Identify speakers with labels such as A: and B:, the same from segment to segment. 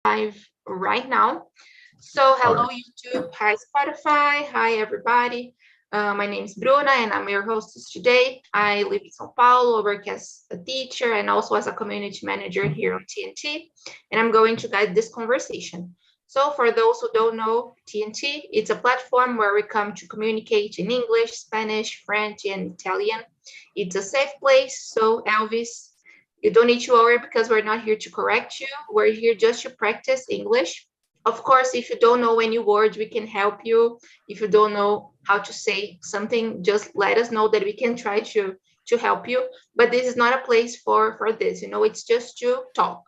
A: live right now. So hello YouTube, hi Spotify, hi everybody. My name is Bruna and I'm your hostess today. I live in São Paulo, work as a teacher and also as a community manager here on TNT. And I'm going to guide this conversation. So for those who don't know, TNT, it's a platform where we come to communicate in English, Spanish, French, and Italian. It's a safe place. So Elvis, you don't need to worry because we're not here to correct you. We're here just to practice English. Of course, if you don't know any words, we can help you. If you don't know how to say something, just let us know that we can try to help you. But this is not a place for this, it's just to talk.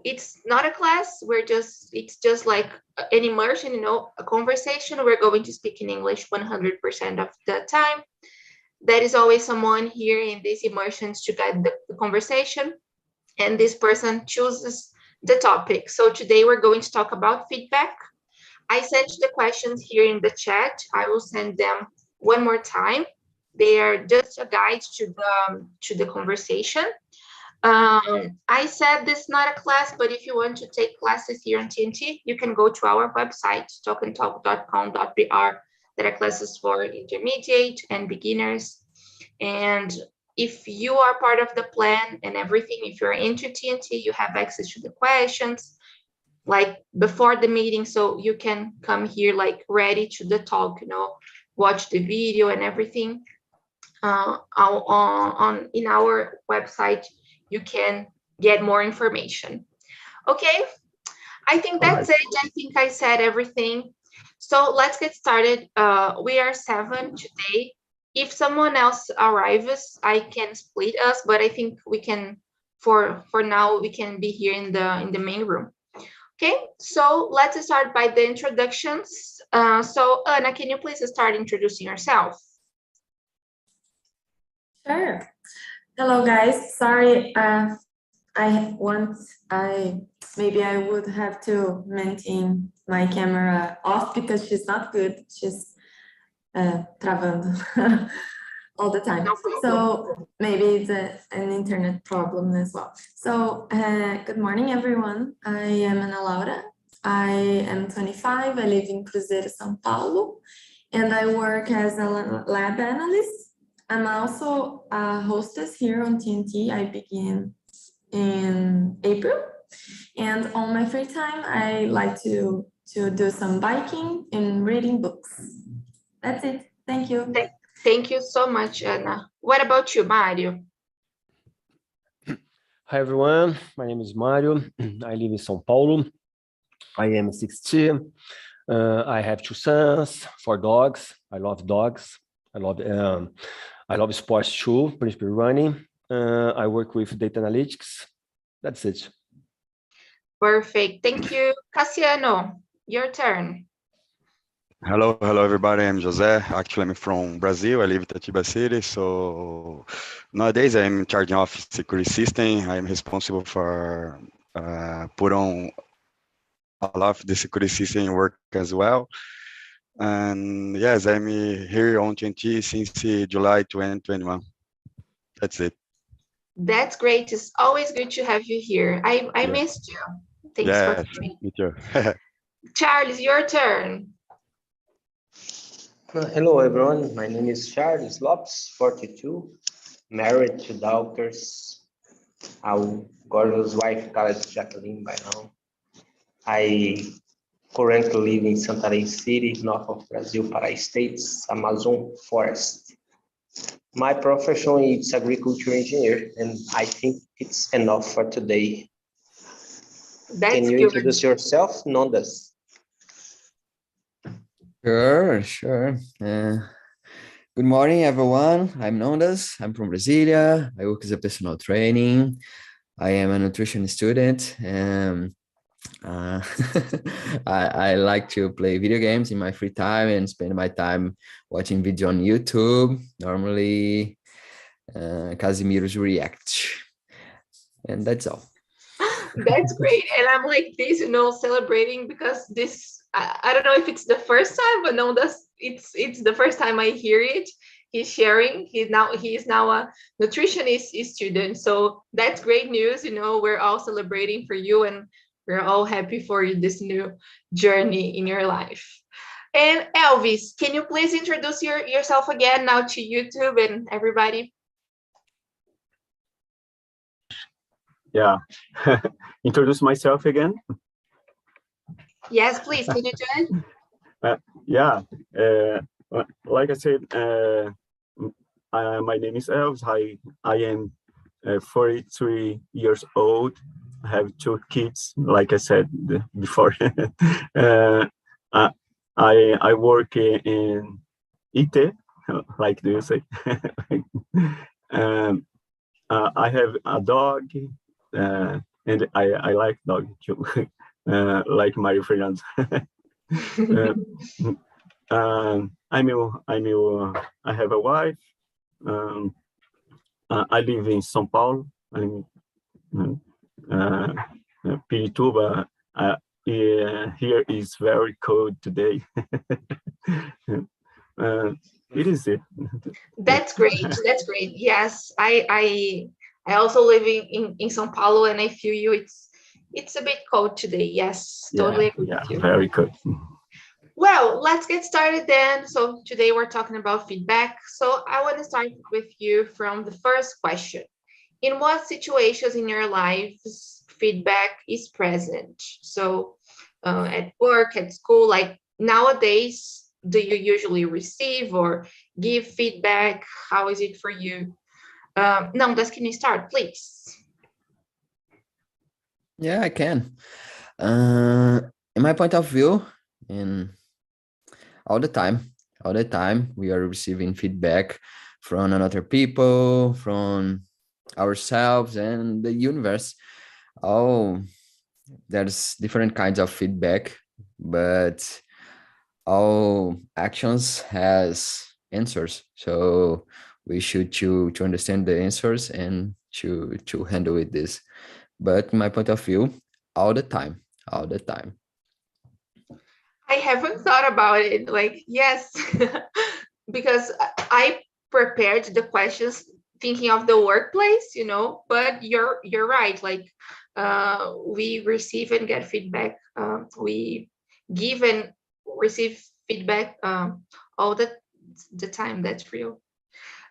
A: It's not a class. It's just like an immersion, a conversation. We're going to speak in English 100% of the time. There is always someone here in these immersions to guide the conversation, and this person chooses the topic. So today we're going to talk about feedback. I sent you the questions here in the chat. I will send them one more time. They are just a guide to the conversation. I said this is not a class, but if you want to take classes here on TNT, you can go to our website, talkandtalk.com.br. There are classes for intermediate and beginners. And if you are part of the plan and everything, if you're into TNT, you have access to the questions like before the meeting. So you can come here like ready to the talk, watch the video and everything. In our website, you can get more information. Okay, I think that's it. I think I said everything. So let's get started. We are 7 today. If someone else arrives, I can split us, but I think we can, for now, we can be here in the main room. Okay, so let's start by the introductions. So Anna, can you please start introducing yourself?
B: Sure. Hello, guys. Sorry, maybe I would have to maintain my camera off because she's not good. She's travando all the time. So maybe it's an internet problem as well. So good morning, everyone. I am Ana Laura. I am 25. I live in Cruzeiro, São Paulo, and I work as a lab analyst. I'm also a hostess here on TNT. I begin in April. And on my free time, I like to do some biking and reading books. That's it. Thank you.
A: Thank you so much, Anna. What about you, Mario?
C: Hi, everyone. My name is Mario. I live in São Paulo. I am 16. I have 2 sons, 4 dogs. I love dogs. I love sports too, principally running. I work with data analytics. That's it.
A: Perfect. Thank you. Cassiano, your turn.
D: Hello, everybody. I'm Jose. Actually, I'm from Brazil. I live in Itatiba City. So nowadays, I'm in charge of security system. I'm responsible for put on a lot of the security system work as well. And yes, I'm here on TNT since July 2021. That's it.
A: That's great. It's always good to have you here. I missed you. Thanks for coming.
D: Me too.
A: Charles, your turn.
E: Hello, everyone. My name is Charles Lopes, 42, married to daughters. Our gorgeous wife, Jacqueline, by now. I currently live in Santarém City, north of Brazil, Pará States, Amazon forest. My profession is agriculture engineer, and I think it's enough for today. Can you introduce yourself, Nondas?
F: Sure. Good morning, everyone. I'm Nondas. I'm from Brasilia. I work as a personal training. I am a nutrition student. I like to play video games in my free time and spend my time watching video on YouTube. Normally, Casimiro's React. And that's all.
A: That's great. And I'm like this, celebrating because this, I don't know if it's the first time, but no, it's the first time I hear it. He's sharing. He is now a nutritionist student. So that's great news. We're all celebrating for you, and We're all happy for you, this new journey in your life. And Elvis, can you please introduce yourself again now to YouTube and everybody?
G: Yeah, introduce myself again.
A: Yes, please. Can you do it?
G: Yeah, like I said, my name is Elvis. I am 43 years old. I have 2 kids, like I said before. I work in IT, like do you say? I have a dog, and I like dog too, like Mario Fernandes. I have a wife. I live in São Paulo. Pirituba. Here is very cold today. It is it.
A: That's great. That's great. Yes, I also live in São Paulo, and I feel you. It's a bit cold today. Yes, totally agree with you.
G: Very cold.
A: Well, let's get started then. So today we're talking about feedback. So I want to start with you from the first question. In what situations in your lives feedback is present? So at work, at school, like nowadays, do you usually receive or give feedback? How is it for you? Nandas, can you start, please?
F: Yeah, I can. In my point of view, in all the time, we are receiving feedback from another people, from ourselves and the universe. Oh, there's different kinds of feedback, but all actions has answers. So we should to understand the answers and to handle with this. But in my point of view, all the time.
A: I haven't thought about it. Like, yes, because I prepared the questions thinking of the workplace, but you're right. Like, we receive and get feedback. We give and receive feedback all the time. That's real.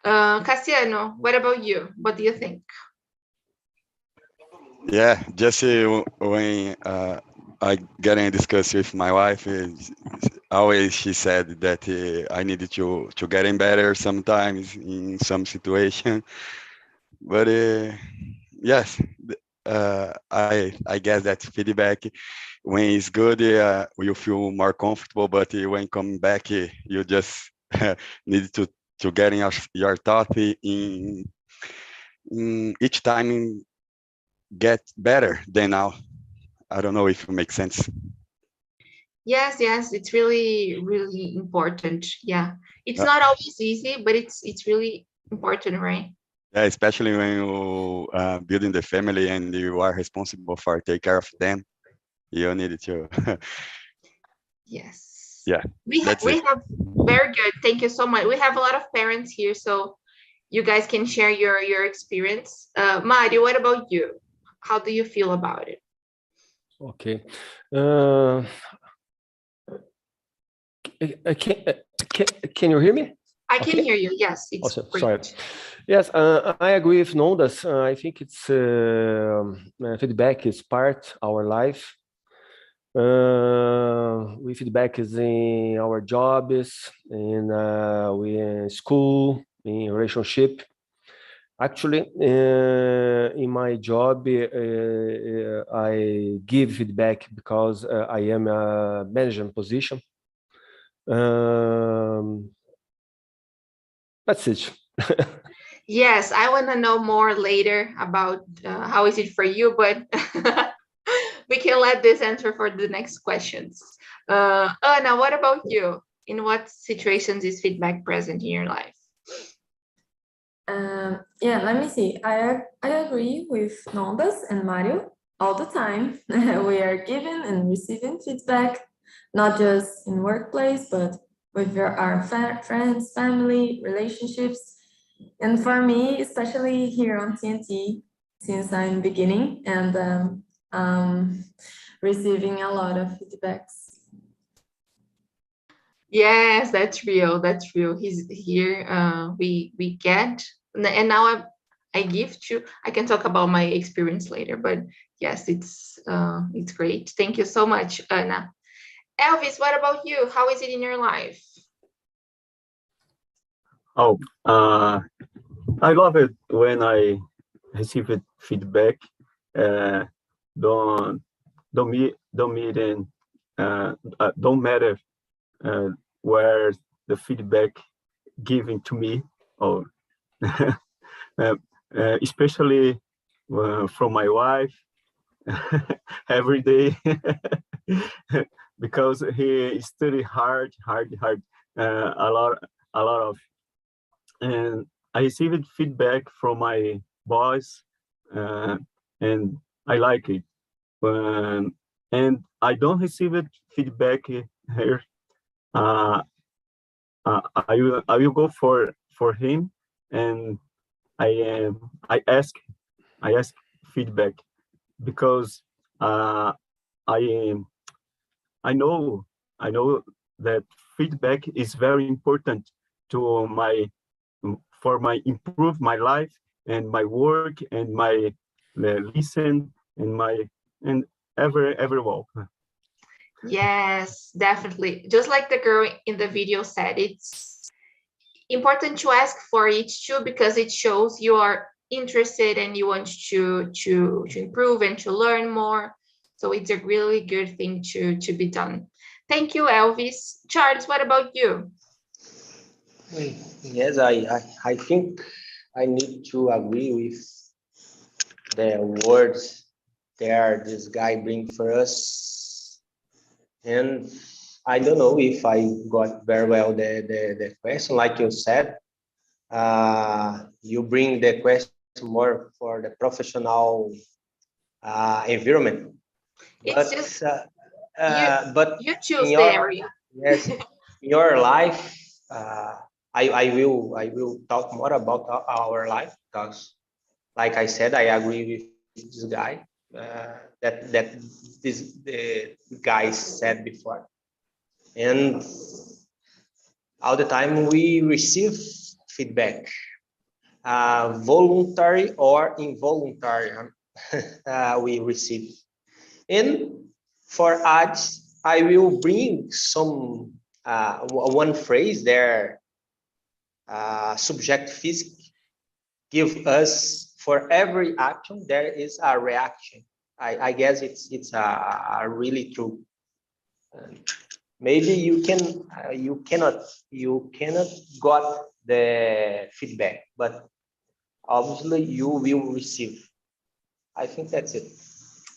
A: Cassiano, what about you? What do you think?
D: Yeah, just when I get in discuss with my wife, always she said that I needed to getting better sometimes in some situation. But yes, I guess that feedback when it's good, you feel more comfortable. But when coming back, you just need to get in your thought in each time get better than now. I don't know if it makes sense.
A: Yes, it's really, really important. Yeah, it's not always easy, but it's really important, right?
D: Yeah, especially when you building the family and you are responsible for take care of them. You need to.
A: Yes.
D: Yeah.
A: We have very good. Thank you so much. We have a lot of parents here, so you guys can share your experience. Mario, what about you? How do you feel about it?
C: Okay. Can you hear me?
A: I can hear you. Yes, it's
C: awesome.
A: great.
C: Sorry. Yes, I agree with Nondas. I think it's feedback is part our life. We feedback is in our jobs, we in school, in relationship. Actually, in my job, I give feedback because I am a management position. That's it.
A: Yes, I want to know more later about how is it for you, but we can let this answer for the next questions. Anna, what about you? In what situations is feedback present in your life?
B: Yeah, let me see. I agree with Nondas and Mario all the time. We are giving and receiving feedback, not just in workplace, but with our friends, family, relationships. And for me, especially here on TNT, since I'm beginning, and receiving a lot of feedbacks.
A: Yes, that's real. That's real. He's here. We get, and now I give to. I can talk about my experience later, but yes, it's great. Thank you so much, Anna. Elvis, what about you? How is it in your life?
G: Oh, I love it when I receive feedback. Don't don't matter where the feedback given to me, or especially from my wife every day, because he study hard, a lot of, and I received feedback from my boss, and I like it. And I don't receive feedback here. I will go for him, and I ask feedback, because I know that feedback is very important to for my improve my life and my work and my listen and my and every walk.
A: Yes, definitely. Just like the girl in the video said, it's important to ask for it too, because it shows you are interested and you want to improve and to learn more. So it's a really good thing to be done. Thank you, Elvis. Charles, what about you?
E: Yes, I think I need to agree with the words there this guy bring for us. And I don't know if I got very well the question. Like you said, you bring the question more for the professional environment.
A: It's
E: But
A: just
E: but
A: you choose
E: in
A: the
E: your,
A: area.
E: yes, in your life, I will talk more about our life, because, like I said, I agree with this guy, that this the guy said before, and all the time we receive feedback, voluntary or involuntary, we receive. And for ads, I will bring some one phrase there. Subject physique give us, for every action there is a reaction. I guess it's a really true. Maybe you cannot got the feedback, but obviously you will receive. I think that's it.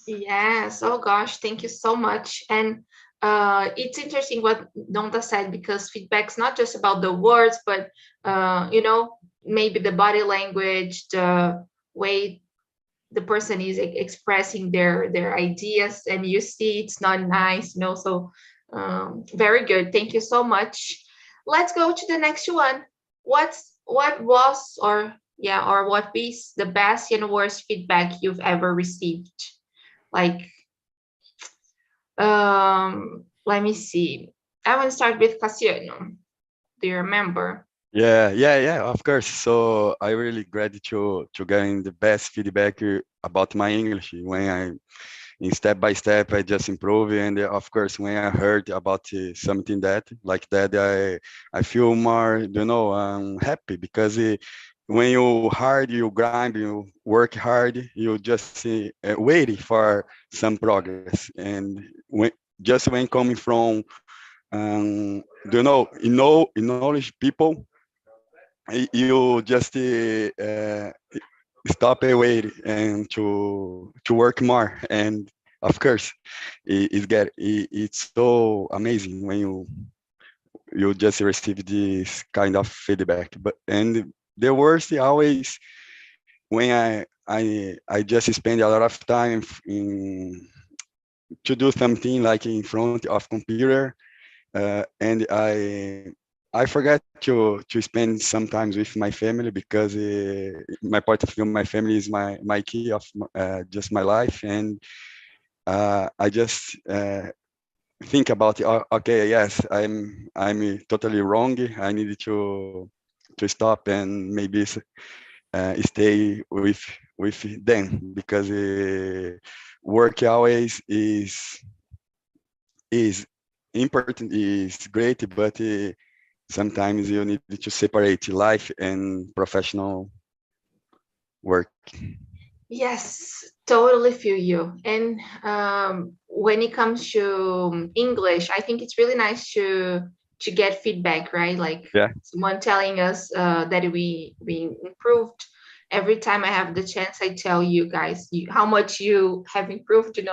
A: Yes. Oh gosh, thank you so much. And it's interesting what Donta said, because feedback's not just about the words, but maybe the body language, the way the person is expressing their ideas, and you see it's not nice, so very good. Thank you so much. Let's go to the next one. What was, or what is the best and worst feedback you've ever received? Like, let me see. I want to start with Cassiano. Do you remember?
D: Yeah, of course. So I really glad to getting the best feedback about my English when in step by step I just improve. And of course, when I heard about something like that, I feel more, happy, because when you grind, you work hard, you just waiting for some progress. And when coming from knowledge people, you just stop waiting and to work more. And of course, it's so amazing when you just receive this kind of feedback. And the worst always when I just spend a lot of time to do something like in front of computer, and I forget to spend sometimes with my family, because my part of view, my family is my key of just my life. And I just think about it. Okay, yes, I'm totally wrong. I need to stop and maybe stay with them, because work always is important, is great, but sometimes you need to separate life and professional work.
A: Yes, totally feel you. And when it comes to English, I think it's really nice to get feedback, right? Like
D: Yeah.
A: someone telling us that we improved. Every time I have the chance, I tell you guys how much you have improved, and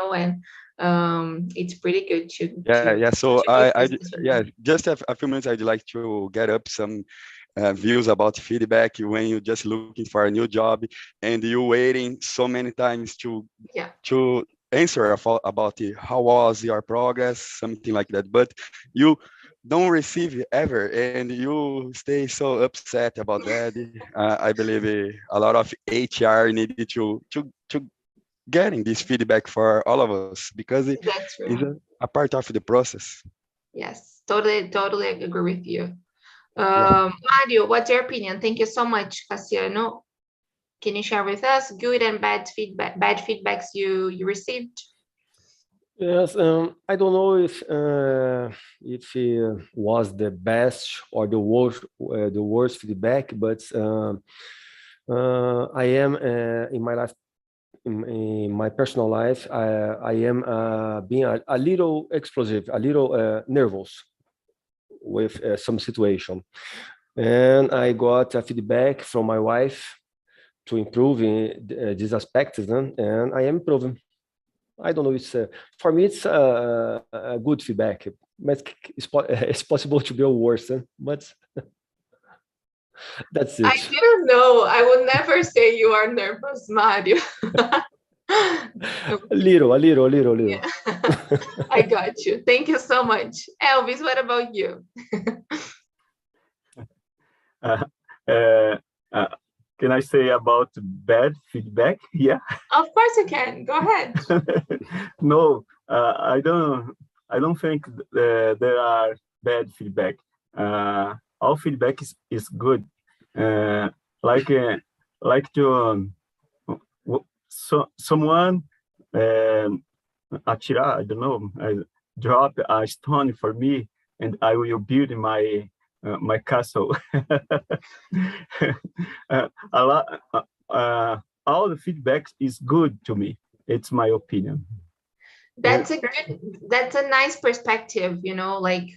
A: it's pretty good
D: Yeah. So
A: to notice this,
D: just a few minutes. I'd like to get up some views about feedback when you're just looking for a new job and you waiting so many times to answer about how was your progress, something like that, but you don't receive it ever, and you stay so upset about that. I believe a lot of HR needed to getting this feedback for all of us, because it
A: That's
D: is
A: true.
D: a part of the process.
A: Yes, totally agree with you.
D: Yeah.
A: Mario, what's your opinion? Thank you so much, Cassiano. Can you share with us good and bad feedbacks you received?
C: Yes, I don't know if it was the best or the worst feedback, but I am in my life, in my personal life, I am being a little explosive, a little nervous with some situation, and I got a feedback from my wife to improve in these aspects, and I am improving. I don't know. It's for me, it's a good feedback, but it's possible to be worse. But that's
A: I
C: it.
A: didn't know. I would never say you are nervous, Mario.
C: A little.
A: Yeah. I got you. Thank you so much. Elvis, what about you?
G: Uh, uh, uh, can I say about bad feedback? Yeah.
A: Of course you can. Go ahead.
G: No, I don't think there are bad feedback. All feedback is good. Uh, like to someone atirar, I don't know, drop a stone for me, and I will build my castle. A lot. All the feedback is good to me. It's my opinion.
A: That's a nice perspective, like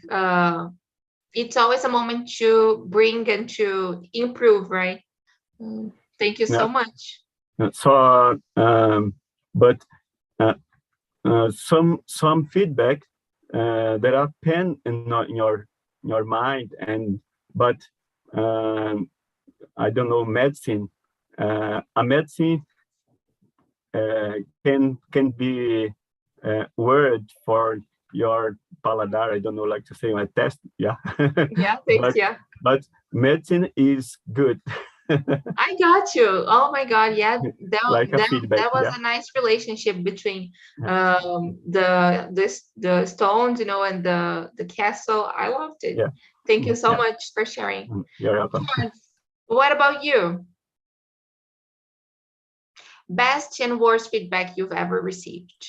A: it's always a moment to bring and to improve, right? Thank you so much.
G: So, but some feedback that are pain in your mind, but I don't know, medicine. A medicine can be word for your paladar. I don't know, like to say my test. Yeah.
A: Yeah, thanks.
G: But medicine is good.
A: I got you. Oh my God, yeah. That was
G: yeah.
A: a nice relationship between the stones, and the castle. I loved it.
G: Yeah.
A: Thank you so much for sharing.
G: You're welcome.
A: What about you? Best and worst feedback you've ever received?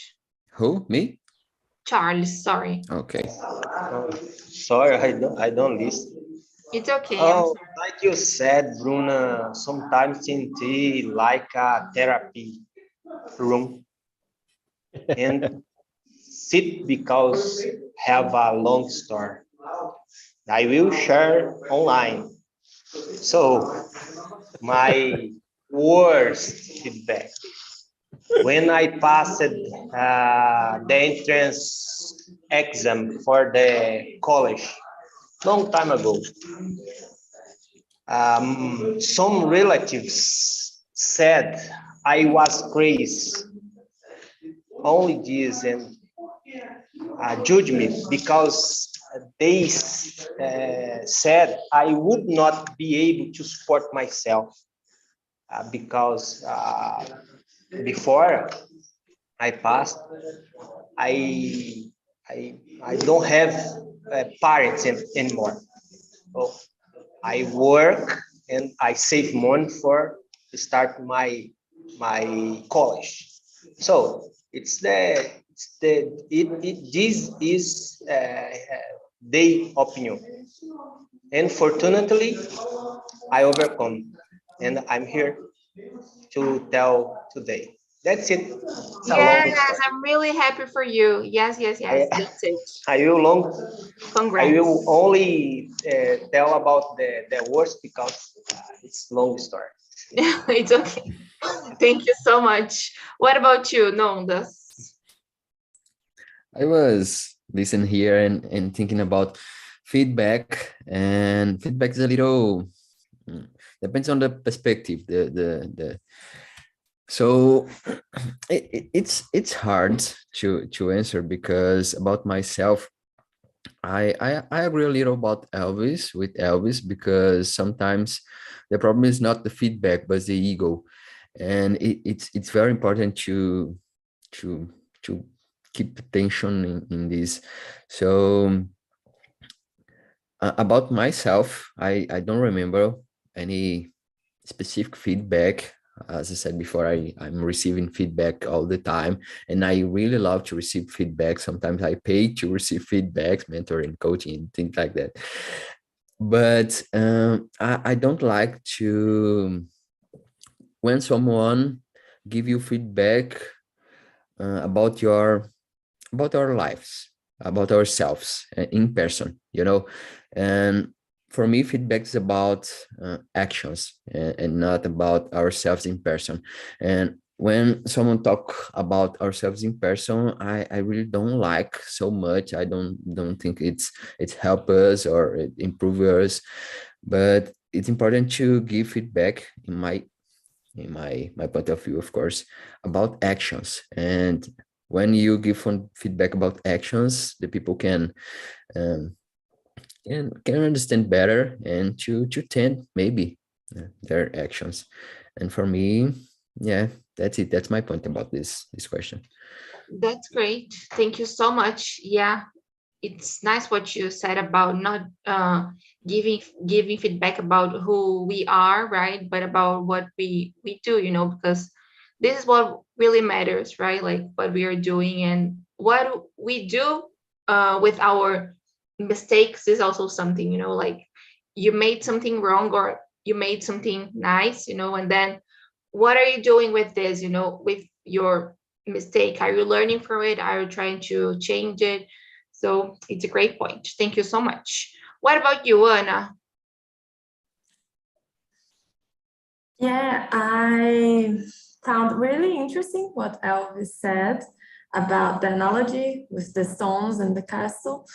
F: Who? Me?
A: Charles, sorry.
F: Okay.
E: Sorry, I don't listen.
A: It's okay.
E: Oh, like you said, Bruna, sometimes TNT like a therapy room and sit because have a long story. I will share online. So my worst feedback when I passed the entrance exam for the college long time ago. Some relatives said I was crazy. Only this and judged me because they said I would not be able to support myself because before I passed. I I don't have parents anymore. So I work and I save money for to start my college. So this is their opinion, and fortunately I overcome, and I'm here to tell today. That's it. It's a long
A: Yes,
E: story.
A: I'm really happy for you. Yes, yes, yes. That's it.
E: I will long. I
A: Congrats.
E: will only tell about the worst because it's long story.
A: It's okay. Thank you so much. What about you, Nondas?
F: I was listening here and thinking about feedback, and feedback is a little depends on the perspective. So it's hard to answer, because about myself, I agree a little about Elvis, because sometimes the problem is not the feedback but the ego, and it's very important to to keep attention in this. So about myself, I don't remember any specific feedback. As I said before, I'm receiving feedback all the time, and I really love to receive feedback. Sometimes I pay to receive feedbacks, mentoring, coaching, things like that. But I don't like to, when someone give you feedback about our lives, about ourselves in person, and for me, feedback is about actions, and not about ourselves in person. And when someone talk about ourselves in person, I really don't like so much. I don't think it's help us or it improve us, but it's important to give feedback in my point of view, of course, about actions. And when you give feedback about actions, the people can understand better and to tend maybe their actions. And for me, yeah, that's it. That's my point about this question.
A: That's great. Thank you so much. Yeah, it's nice what you said about not giving feedback about who we are, right? But about what we do, because this is what really matters, right? Like what we are doing and what we do with our mistakes is also something, like you made something wrong or you made something nice, and then what are you doing with this, with your mistake? Are you learning from it? Are you trying to change it? So it's a great point. Thank you so much. What about you, Ana?
B: Yeah, I found really interesting what Elvis said about the analogy with the stones and the castle.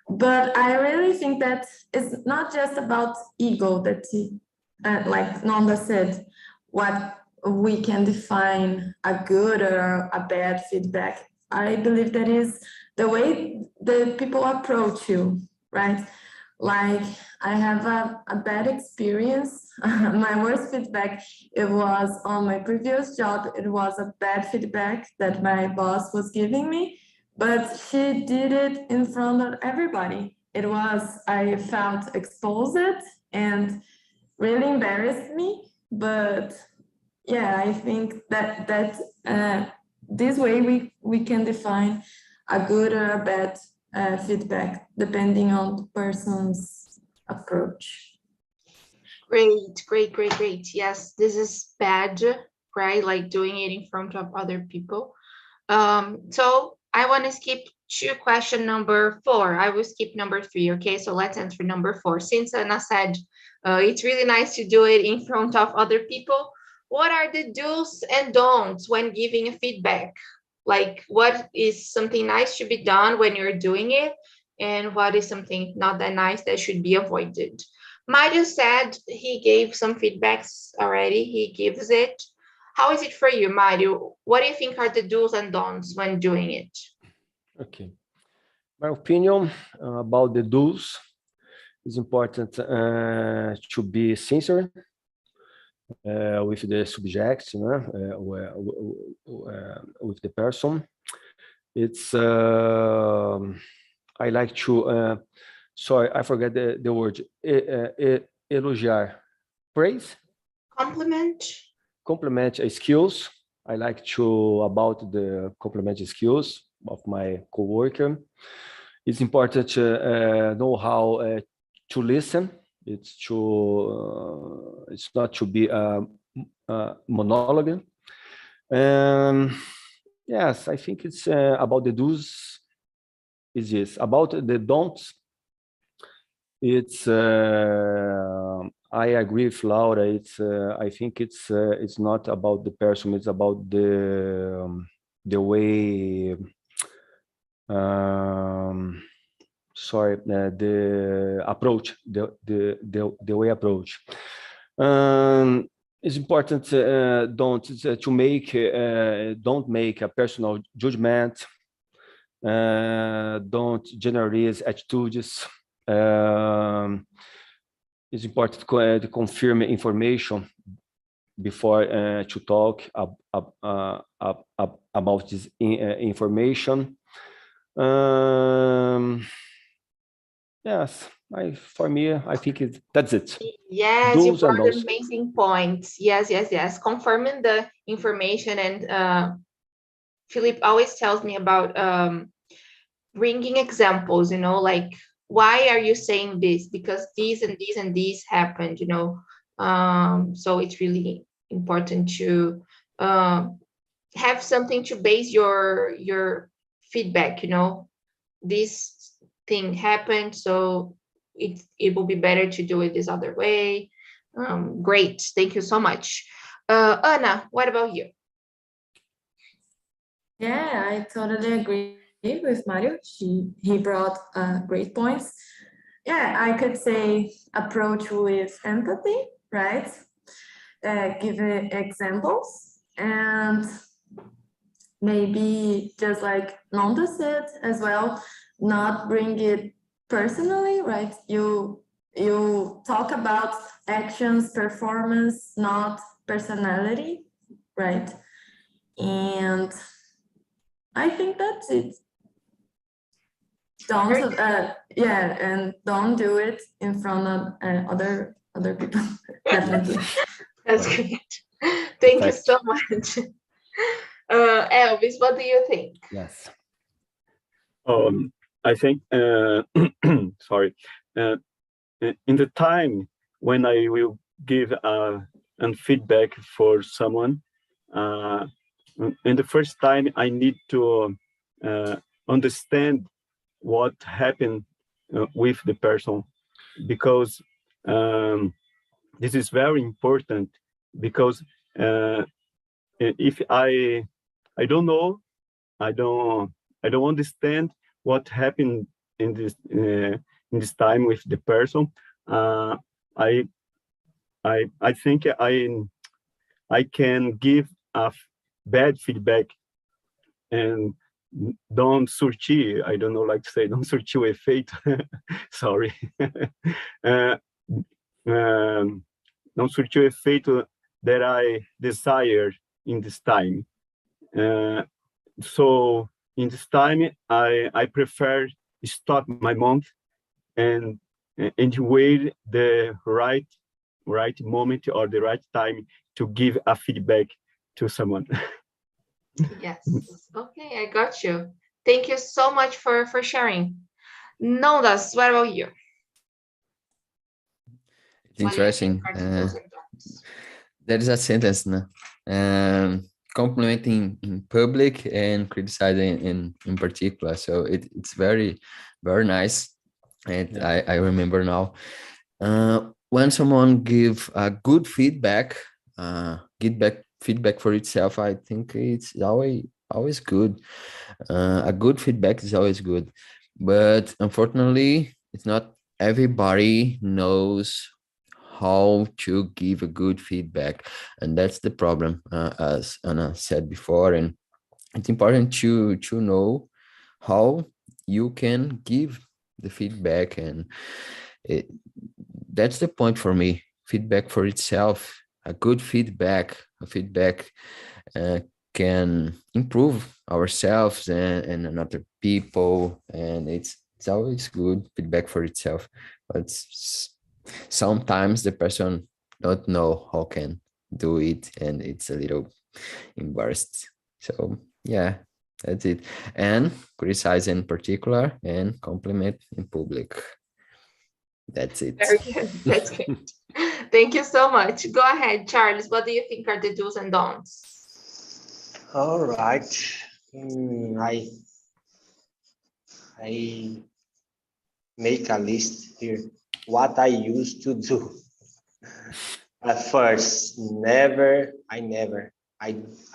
B: But I really think that it's not just about ego, that like Nonda said, what we can define a good or a bad feedback. I believe that is the way the people approach you, right? Like I have a bad experience. My worst feedback, it was on my previous job. It was a bad feedback that my boss was giving me, but she did it in front of everybody. I felt exposed and really embarrassed me. But yeah, I think that this way we can define a good or a bad feedback depending on the person's approach.
A: Great. Yes, this is bad, right? Like doing it in front of other people. So I want to skip to question number 4. I will skip number 3. Okay, so let's answer number 4. Since Ana said it's really nice to do it in front of other people, what are the do's and don'ts when giving a feedback? Like what is something nice to be done when you're doing it, and what is something not that nice that should be avoided? Mario said he gave some feedbacks already. He gives it. How is it for you, Mario? What do you think are the do's and don'ts when doing it?
C: Okay. My opinion about the do's is important to be sincere, with the subject, with the person. It's I like to sorry, I forget the word. Elogiar, praise, compliment skills. I like to about the compliment skills of my coworker. It's important to know how to listen. It's not to be a monologue. Yes, I think it's about the do's. Is this about the don'ts? It's I agree with Laura. It's I think it's not about the person. It's about the way. Sorry, the approach, the way approach. It's important don't make a personal judgment. Don't generalize attitudes. It's important to confirm information before to talk about this information. Yes, for me, I think that's it.
A: Yes,
C: Do's
A: you
C: and
A: brought
C: don'ts.
A: amazing points. Yes. Confirming the information, and Philip always tells me about bringing examples, like, why are you saying this? Because these and these and these happened, so it's really important to have something to base your feedback, this thing happened, so it will be better to do it this other way. Great, thank you so much. Anna, what about you?
B: Yeah, I totally agree with Mario. He brought great points. Yeah, I could say approach with empathy, right? Give examples, and maybe just like notice it as well, not bring it personally, right? You talk about actions, performance, not personality, right? And I think that's it. Don't and don't do it in front of other people. Definitely.
A: That's great. Thank you so much. Elvis, what do you think?
C: Yes.
G: I think, sorry, in the time when I will give a feedback for someone, in the first time I need to understand what happened with the person, because this is very important, because if I don't know, I don't understand what happened in this time with the person. I think I can give a bad feedback and don't surtir. I don't know, like to say, don't surtir o efeito. Sorry. Não surtiu o efeito that I desired in this time. So in this time, I prefer stop my month and wait the right moment or the right time to give a feedback to someone.
A: Yes. Okay, I got you. Thank you so much for sharing. Nondas, what about you?
F: It's interesting. There is a sentence, complimenting in public and criticizing in particular. So it's very, very nice. And yeah. I remember now, when someone give a good feedback, feedback for itself, I think it's always good. A good feedback is always good, but unfortunately, it's not everybody knows how to give a good feedback, and that's the problem, as Anna said before. And it's important to know how you can give the feedback, and that's the point for me. Feedback for itself a good feedback. A feedback can improve ourselves and other people, and it's always good feedback for itself. But sometimes the person don't know how can do it, and it's a little embarrassed. So yeah, that's it. And criticize in particular and compliment in public. That's it.
A: Very good. That's good. Thank you so much. Go ahead, Charles. What do you think are the do's and don'ts?
E: All right. I make a list here. What I used to do. At first, I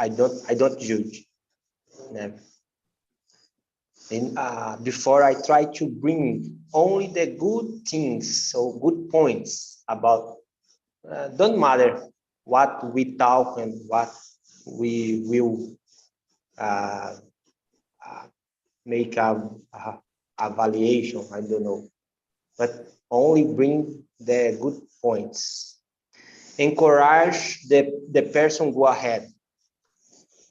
E: don't judge. Never. And before I try to bring only the good things, so good points about, don't matter what we talk and what we will make a evaluation, I don't know, but only bring the good points. Encourage the person go ahead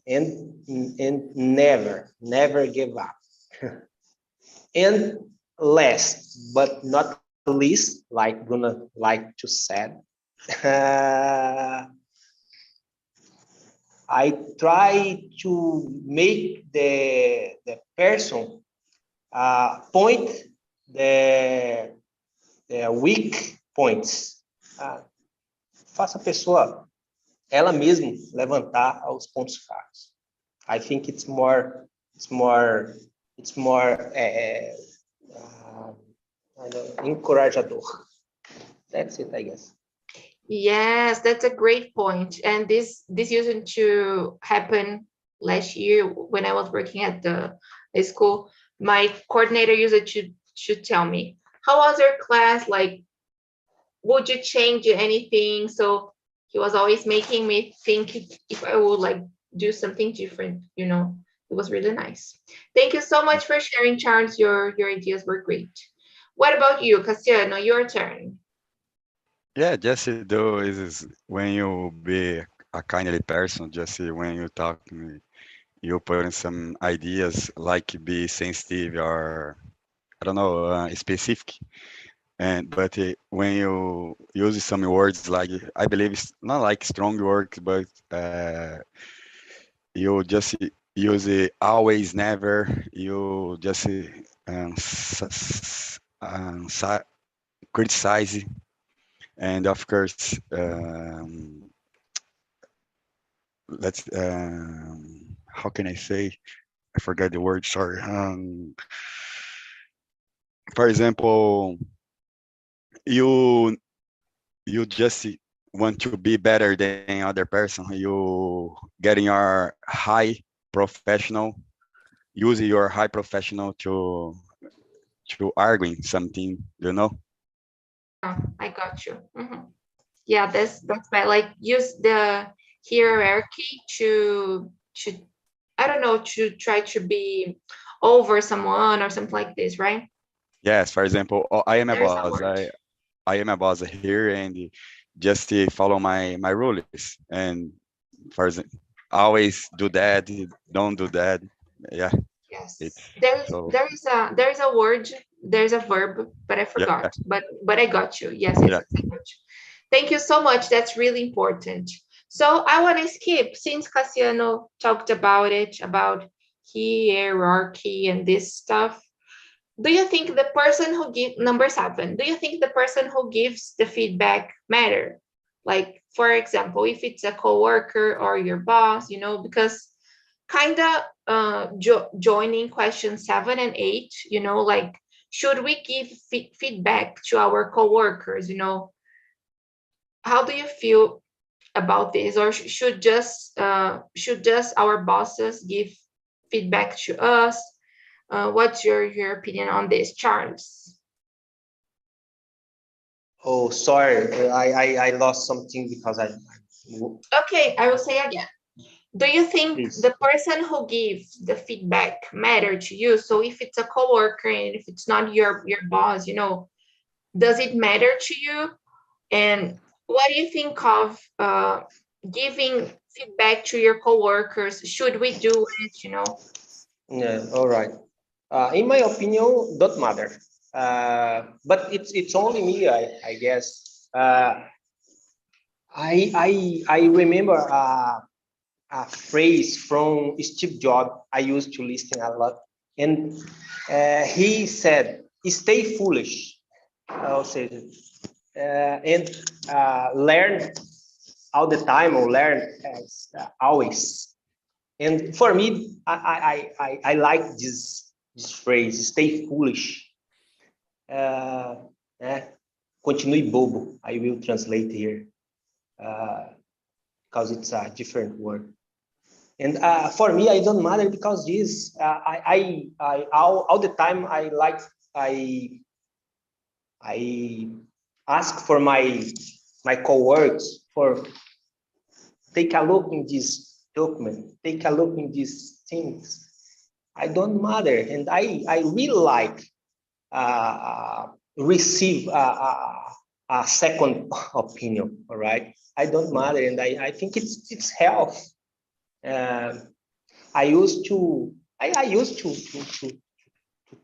E: and never give up. And last but not least, like Bruna like to said, I try to make the person point the weak points. Faça a pessoa ela mesma levantar os pontos fracos. I think it's more encorajador. That's it, I guess.
A: Yes, that's a great point. And this used to happen last year when I was working at the school. My coordinator used to tell me, how was your class? Like, would you change anything? So he was always making me think if I would like do something different, you know. It was really nice. Thank you so much for sharing, Charles. Your ideas were great. What about you, Cassiano? Your turn.
D: Yeah, just do is when you be a kindly person, just when you talk, you put in some ideas like be sensitive or I don't know specific. But when you use some words like I believe it's not like strong words, but you just use it always, never. You just criticize, and of course, let's. How can I say? I forgot the word. Sorry. For example, you just want to be better than other person. You getting your high professional, using your high professional to arguing something, you know.
A: Oh, I got you. Yeah, that's bad. Like use the hierarchy to I don't know, to try to be over someone or something like this, right?
D: Yes, for example, I am a
A: There's a
D: boss.
A: word.
D: I am a boss here, and just follow my rules. And for example, always do that. Don't do that. Yeah,
A: Yes.
D: it's so.
A: There is a word, there's a verb, but I
D: Yeah,
A: forgot. But I got you. Yes,
D: yeah.
A: I got you. Thank you so much. That's really important. So I want to skip, since Cassiano talked about it, about hierarchy and this stuff. Do you think the person who gives, number 7, do you think the person who gives the feedback matter? Like, for example, if it's a coworker or your boss, you know, because kind of joining question 7 and 8, you know, like, should we give feedback to our coworkers, you know? How do you feel about this? Or should just our bosses give feedback to us? What's your opinion on this, Charles?
E: Oh, sorry, I lost something because I.
A: Okay, I will say again. Do you think
E: Please.
A: the person who gives the feedback matter to you? So if it's a coworker and if it's not your boss, you know, does it matter to you? And what do you think of giving feedback to your coworkers? Should we do it, you know?
E: Yeah, all right. In my opinion, don't matter. But it's only me, I guess. I remember a phrase from Steve Jobs I used to listen a lot, and he said, "Stay foolish." I'll say it. And learn all the time, or learn as always. And for me, I like this phrase, "Stay foolish." Continue bobo. I will translate here because it's a different word. And for me, I don't matter because this. I all the time I ask for my coworkers for take a look in this document, take a look in these things. I don't matter, and I really like receive a second opinion. All right, I don't matter, and I think it's health. I used to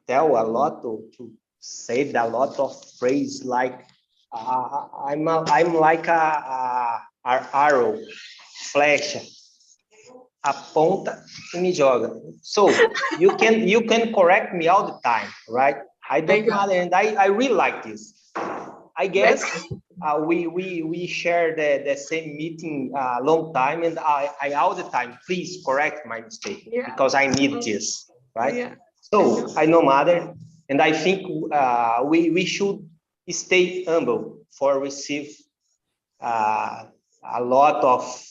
E: tell a lot to say a lot of phrase like I'm like a arrow, flecha, aponta e me joga. So you can correct me all the time, right? I don't matter, and I really like this. I guess we share the same meeting a long time, and I all the time, please correct my mistake because I need this, right? Yeah. So I no matter, and I think we should stay humble for receive a lot of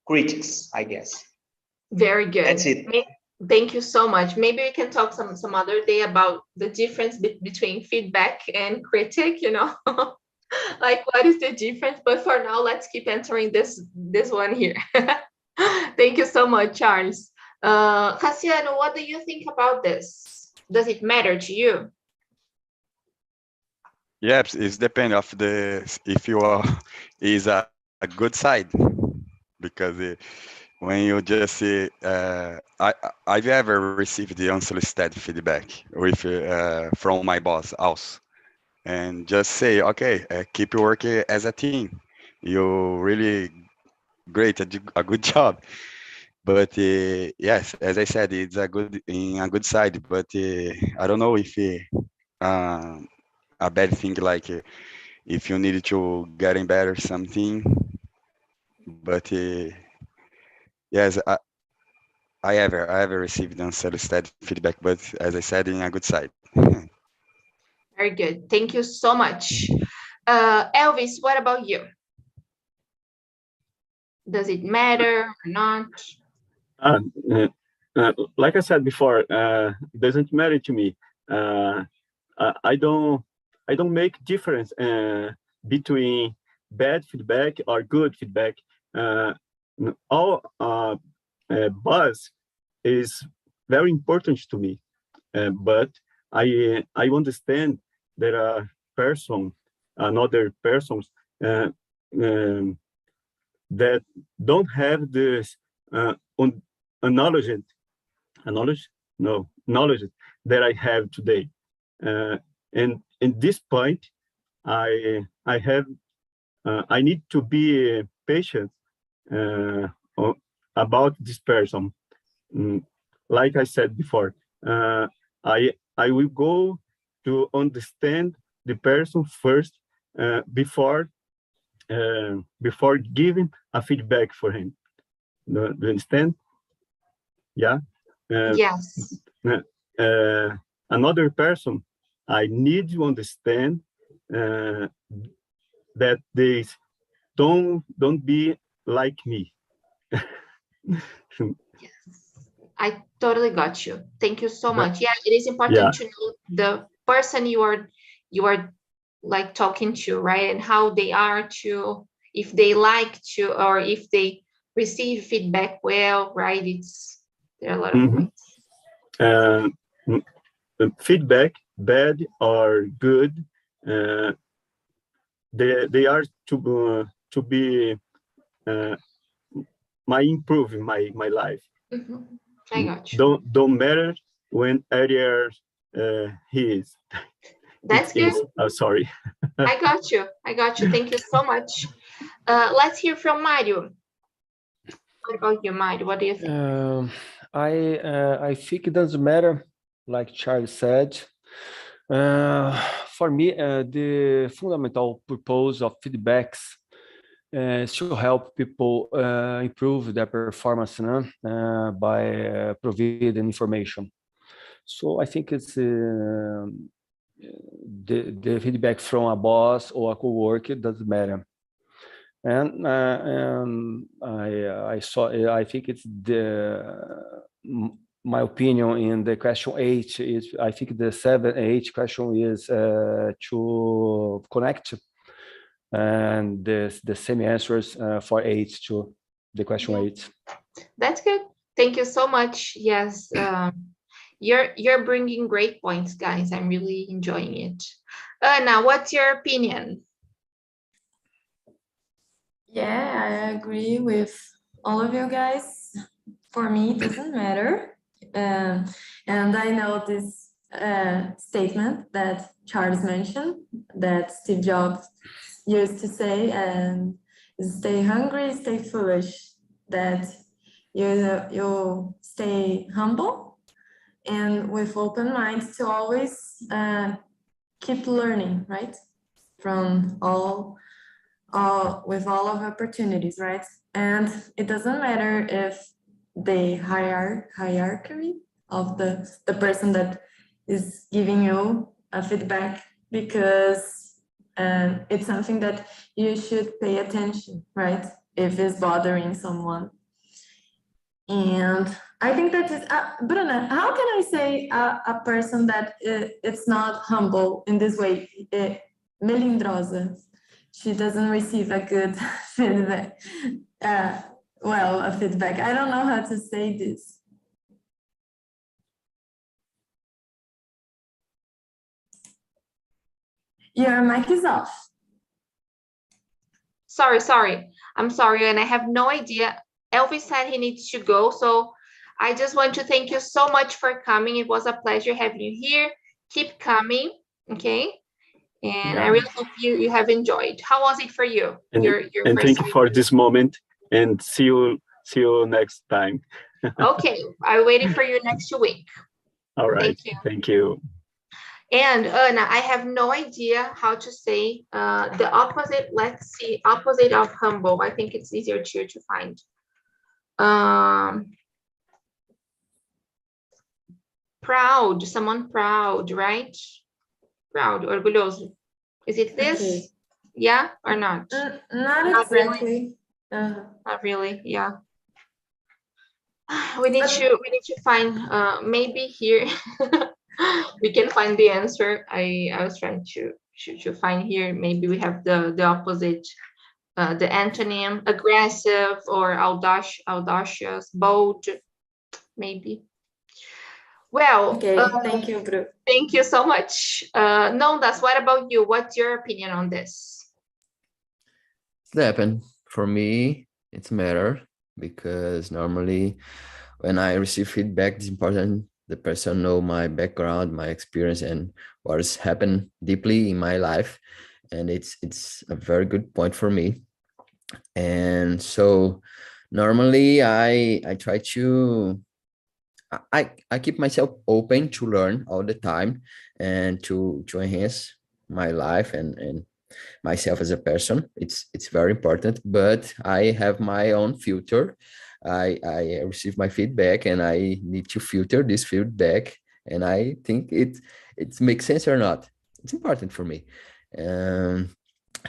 E: critics, I guess.
A: Very good.
E: That's it.
A: Thank you so much. Maybe we can talk some other day about the difference between feedback and critic, you know, like what is the difference? But for now, let's keep answering this one here. Thank you so much, Charles. Cassiano, what do you think about this? Does it matter to you?
D: Yes, it's depend of if you are is a good side, because when you just see, I've ever received the unsolicited feedback with from my boss also, and just say, okay, keep working as a team. You really great, a good job. But yes, as I said, it's a good side. But I don't know if a bad thing like if you need to getting better something. But yes, I ever received unsolicited feedback, but as I said, in a good side.
A: Very good. Thank you so much. Elvis, what about you? Does it matter or not?
G: Like I said before, it doesn't matter to me. I don't make difference between bad feedback or good feedback. All buzz is very important to me, but I understand there are another persons that don't have this knowledge that I have today. And in this point, I need to be patient about this person. Like I said before, I will go to understand the person first before giving a feedback for him. Do you understand? Yeah.
A: Yes.
G: Another person, I need to understand that they don't be like me.
A: Yes, I totally got you. Thank you so much. Yeah, it is important to know the person you are like talking to, right? And how they are to, if they like to, or if they receive feedback well, right? There are a lot of ways.
G: Feedback, bad or good, they are to be my improving my life.
A: I got you.
G: Don't matter when area he is.
A: That's good.
G: Sorry.
A: I got you. Thank you so much. Let's hear from Mario. What about you, Mario? What do you think?
C: I think it doesn't matter, like Charles said. For me, the fundamental purpose of feedbacks is to help people improve their performance by providing information. So I think it's the feedback from a boss or a coworker doesn't matter. And I think it's my opinion in the question 8 is, I think the 7, 8 question is to connect, and the same answers for 8 to the question 8.
A: That's good. Thank you so much. Yes, you're bringing great points, guys. I'm really enjoying it. Now, what's your opinion?
B: Yeah, I agree with all of you guys. For me, it doesn't matter. And I know this statement that Charles mentioned, that Steve Jobs used to say, and stay hungry, stay foolish, that you stay humble and with open minds to always keep learning, right? From with all of opportunities, right? And it doesn't matter if the hierarchy of the person that is giving you a feedback, because it's something that you should pay attention, right? If it's bothering someone. And I think that is, Bruna, how can I say a person that it's not humble in this way? Melindrosa. She doesn't receive a good feedback. A feedback. I don't know how to say this. Your mic is off.
A: Sorry. I'm sorry, and I have no idea. Elvis said he needs to go, so I just want to thank you so much for coming. It was a pleasure having you here. Keep coming, okay? And I really hope you have enjoyed. How was it for you?
G: And
A: Your
G: thank you for this moment, and see you next time.
A: Okay, I'm waiting for you next week.
G: All right. Thank you.
A: And Ana, I have no idea how to say the opposite. Let's see, opposite of humble. I think it's easier to find. Proud, someone proud, right? Proud, orgulhoso. Is it this? Okay. Yeah or not?
B: Not exactly.
A: Really. Not really. Yeah. We need to find maybe here we can find the answer. I was trying to find here. Maybe we have the opposite, the antonym, aggressive or audacious, bold, maybe. Well,
B: okay, thank you, Bru.
A: Thank you so much. Nondas, what about you? What's your opinion on this?
F: It depends. For me, it's matter, because normally when I receive feedback, it's important the person know my background, my experience, and what has happened deeply in my life. And it's a very good point for me. And so normally I try to I keep myself open to learn all the time and to enhance my life and myself as a person. It's very important, but I have my own filter. I receive my feedback and I need to filter this feedback, and I think it makes sense or not. It's important for me. And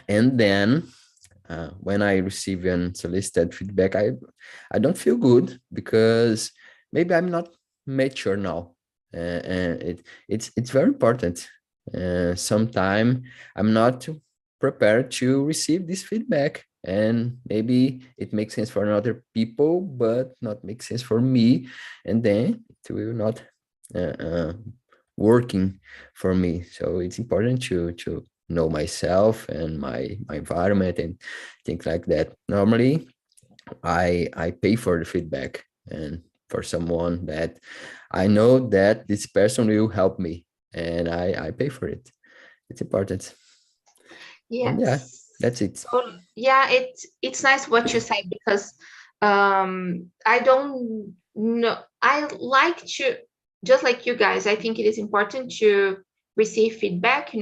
F: then when I receive unsolicited feedback, I don't feel good, because maybe I'm not mature now, and it's very important. Sometimes I'm not prepared to receive this feedback, and maybe it makes sense for other people, but not make sense for me, and then it will not working for me. So it's important to know myself and my environment and things like that. Normally, I pay for the feedback, and for someone that I know that this person will help me, and I pay for it. It's important. And yeah,
A: Yes.
F: that's it.
A: So, yeah, it's nice what you said, because I don't know. I like to, just like you guys, I think it is important to receive feedback,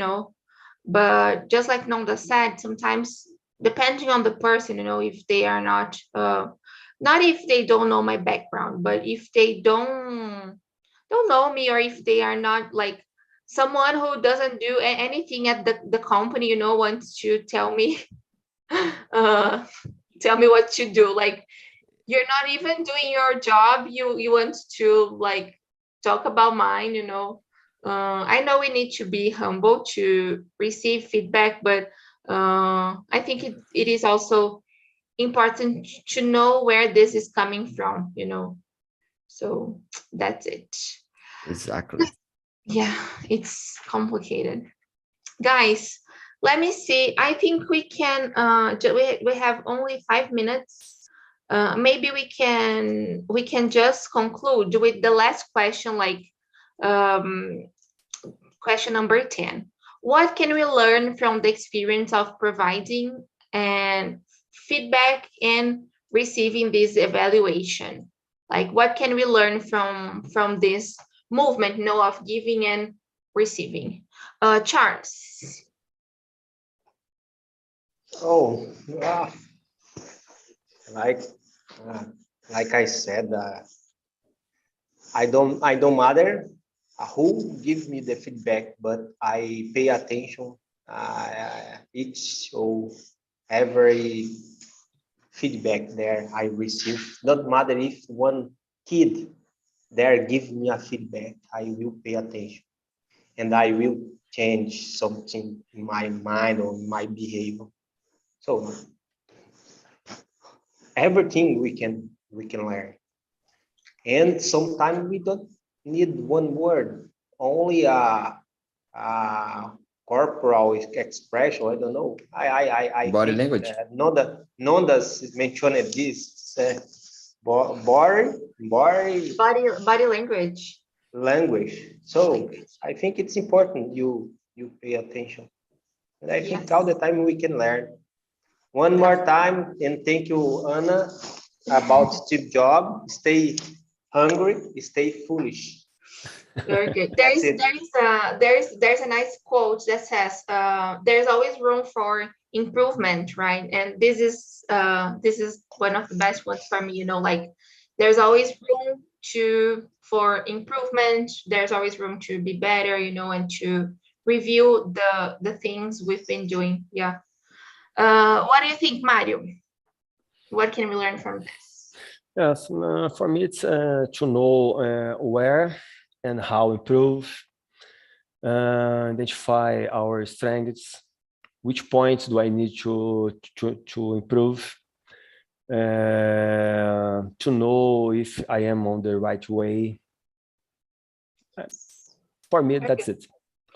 A: but just like Nonda said, sometimes depending on the person, if they are not if they don't know my background, but if they don't know me, or if they are not like someone who doesn't do anything at the company, wants to tell me uh tell me what to do, like you're not even doing your job, you want to like talk about mine. I know we need to be humble to receive feedback, but I think it is also important to know where this is coming from. So that's it.
F: Exactly.
A: Yeah, it's complicated. Guys, let me see. I think we can, we have only 5 minutes. Maybe we can just conclude with the last question, like question number 10. What can we learn from the experience of providing and feedback and receiving this evaluation? Like, what can we learn from this movement, of giving and receiving? Charles.
E: Oh, like I said, I don't matter who gives me the feedback, but I pay attention each or every feedback there I receive. Not matter if one kid there gives me a feedback, I will pay attention, and I will change something in my mind or in my behavior. So everything we can learn, and sometimes we don't need one word, only a corporal expression. I don't know. I
F: Body
E: think
F: language.
E: Nondas mentioned this
A: Body language.
E: language. So I think it's important you pay attention, and I think all the time we can learn. One more time, and thank you, Anna, about Steve Jobs. Stay hungry, stay foolish.
A: Very good.
E: That's it.
A: There's a nice quote that says, there's always room for improvement, right? And this is one of the best ones for me, like there's always room for improvement, there's always room to be better, and to review the things we've been doing. Yeah. What do you think, Mario? What can we learn from this?
C: Yes, for me, it's to know where and how improve, identify our strengths, which points do I need to improve, to know if I am on the right way. For me, that's it.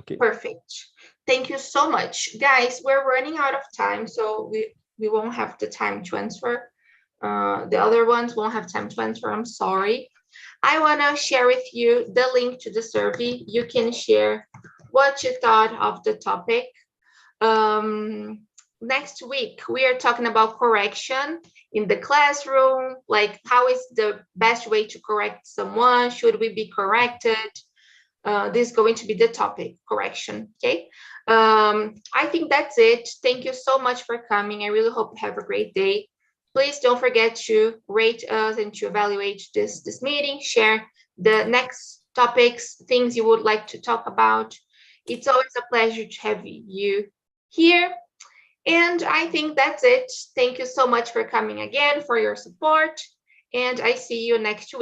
C: Okay.
A: Perfect. Thank you so much. Guys, we're running out of time, so we won't have the time to answer. The other ones won't have time to answer. I'm sorry. I want to share with you the link to the survey. You can share what you thought of the topic. Next week, we are talking about correction in the classroom, like how is the best way to correct someone? Should we be corrected? This is going to be the topic, correction, okay? I think that's it. Thank you so much for coming. I really hope you have a great day. Please don't forget to rate us and to evaluate this meeting, share the next topics, things you would like to talk about. It's always a pleasure to have you here. And I think that's it. Thank you so much for coming again, for your support. And I see you next week.